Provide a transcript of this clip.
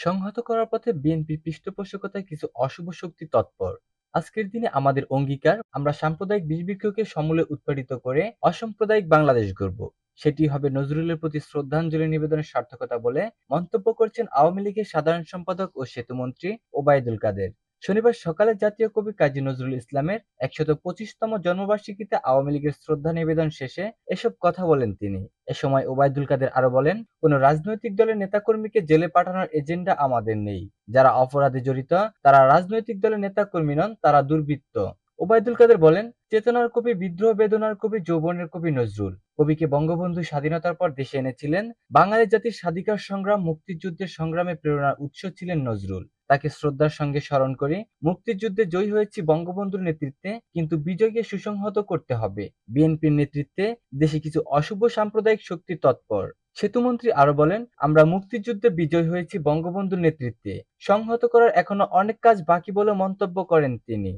সংহত করার পথে বিএনপির পৃষ্ঠপোষকতায় কিছু অশুভ শক্তি তৎপর। আজকের দিনে আমাদের অঙ্গীকার, আমরা সাম্প্রদায়িক বিষবৃক্ষকে সমূলে উৎপাটিত করে অসাম্প্রদায়িক বাংলাদেশ গড়ব। সেটি হবে নজরুলের প্রতি শ্রদ্ধাঞ্জলি নিবেদনের সার্থকতা বলে মন্তব্য করছেন আওয়ামী লীগের সাধারণ সম্পাদক ও সেতুমন্ত্রী ওবায়দুল কাদের। শনিবার সকালে জাতীয় কবি কাজী নজরুল ইসলামের ১২৫তম জন্মবার্ষিকীতে আওয়ামী লীগের শ্রদ্ধা নিবেদন শেষে এসব কথা বলেন তিনি। এ সময় ওবায়দুল কাদের আরো বলেন, কোনো রাজনৈতিক দলের নেতাকর্মীকে জেলে পাঠানোর এজেন্ডা আমাদের নেই। যারা অপরাধে জড়িত তারা রাজনৈতিক দলের নেতাকর্মী নন, তারা দুর্বৃত্ত। ওবায়দুল কাদের বলেন, চেতনার কবি, বিদ্রোহ বেদনার কবি, যৌবনের কবি নজরুল। কবিকে বঙ্গবন্ধু স্বাধীনতার পর দেশে এনেছিলেন। বাঙালি জাতির স্বাধিকার সংগ্রাম, মুক্তিযুদ্ধের সংগ্রামে প্রেরণার উৎস ছিলেন নজরুল। তাকে শ্রদ্ধার সঙ্গে স্মরণ করি। মুক্তিযুদ্ধে জয়ী হয়েছি বঙ্গবন্ধুর নেতৃত্বে, কিন্তু বিজয়কে সুসংহত করতে হবে। বিএনপির নেতৃত্বে দেশে কিছু অশুভ সাম্প্রদায়িক শক্তি তৎপর। সেতুমন্ত্রী আরো বলেন, আমরা মুক্তিযুদ্ধে বিজয়ী হয়েছি বঙ্গবন্ধুর নেতৃত্বে। সংহত করার এখনো অনেক কাজ বাকি বলে মন্তব্য করেন তিনি।